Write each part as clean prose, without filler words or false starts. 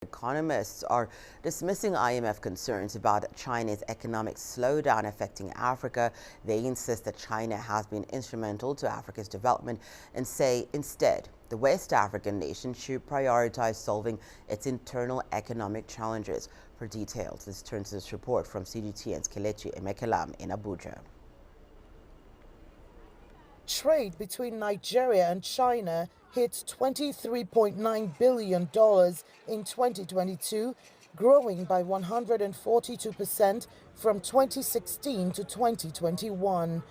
Economists are dismissing IMF concerns about China's economic slowdown affecting Africa. They insist that China has been instrumental to Africa's development and say instead the West African nation should prioritize solving its internal economic challenges. For details, let's turn to this report from CGTN's Kelechi Emekelam in Abuja. Trade between Nigeria and China hit $23.9 billion in 2022, growing by 142% from 2016 to 2021.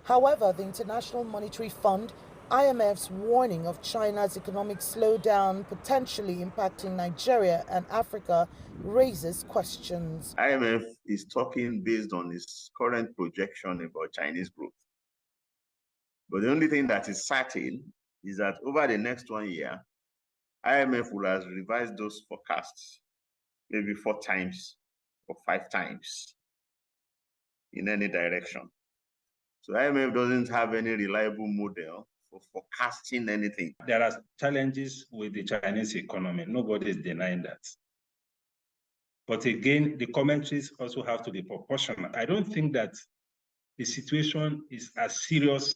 However, the International Monetary Fund, IMF's warning of China's economic slowdown potentially impacting Nigeria and Africa raises questions. IMF is talking based on its current projection about Chinese growth. But the only thing that is certain is that over the next 1 year, IMF will have revised those forecasts maybe 4 times or 5 times in any direction. So IMF doesn't have any reliable model for forecasting anything. There are challenges with the Chinese economy. Nobody is denying that. But again, the commentaries also have to be proportional. I don't think that the situation is as serious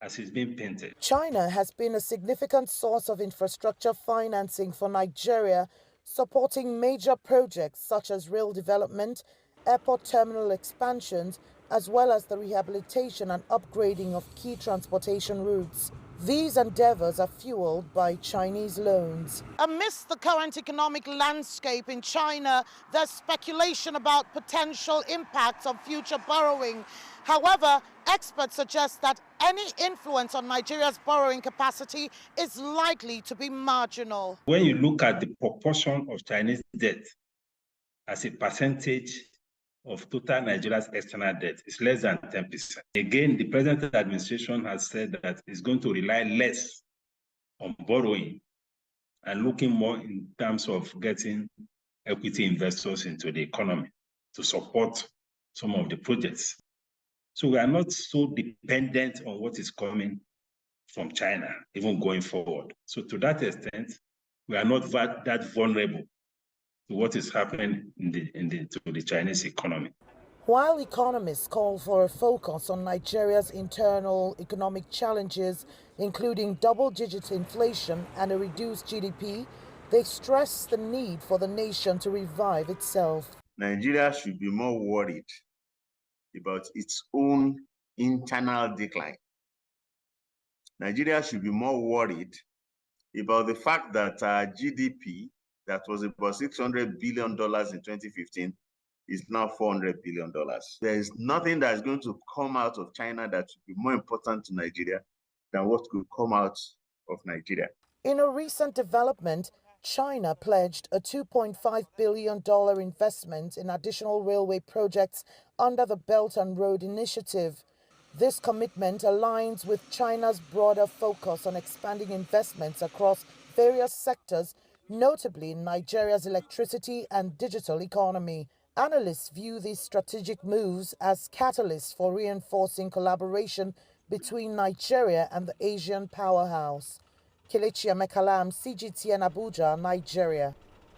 as it's been painted. China has been a significant source of infrastructure financing for Nigeria, supporting major projects such as rail development, airport terminal expansions, as well as the rehabilitation and upgrading of key transportation routes. These endeavors are fueled by Chinese loans. Amidst the current economic landscape in China, there's speculation about potential impacts of future borrowing. However, experts suggest that any influence on Nigeria's borrowing capacity is likely to be marginal. When you look at the proportion of Chinese debt as a percentage of total Nigeria's external debt, it's less than 10%. Again, the present administration has said that it's going to rely less on borrowing and looking more in terms of getting equity investors into the economy to support some of the projects. So we are not so dependent on what is coming from China, even going forward. So to that extent, we are not that vulnerable to what is happening to the Chinese economy. While economists call for a focus on Nigeria's internal economic challenges, including double-digit inflation and a reduced GDP, they stress the need for the nation to revive itself. Nigeria should be more worried about its own internal decline. Nigeria should be more worried about the fact that our GDP, that was about $600 billion in 2015, is now $400 billion. There is nothing that is going to come out of China that would be more important to Nigeria than what could come out of Nigeria. In a recent development, China pledged a $2.5 billion investment in additional railway projects under the Belt and Road Initiative. This commitment aligns with China's broader focus on expanding investments across various sectors, notably in Nigeria's electricity and digital economy. Analysts view these strategic moves as catalysts for reinforcing collaboration between Nigeria and the Asian powerhouse. Kelechi Emekelam, CGTN Abuja, Nigeria.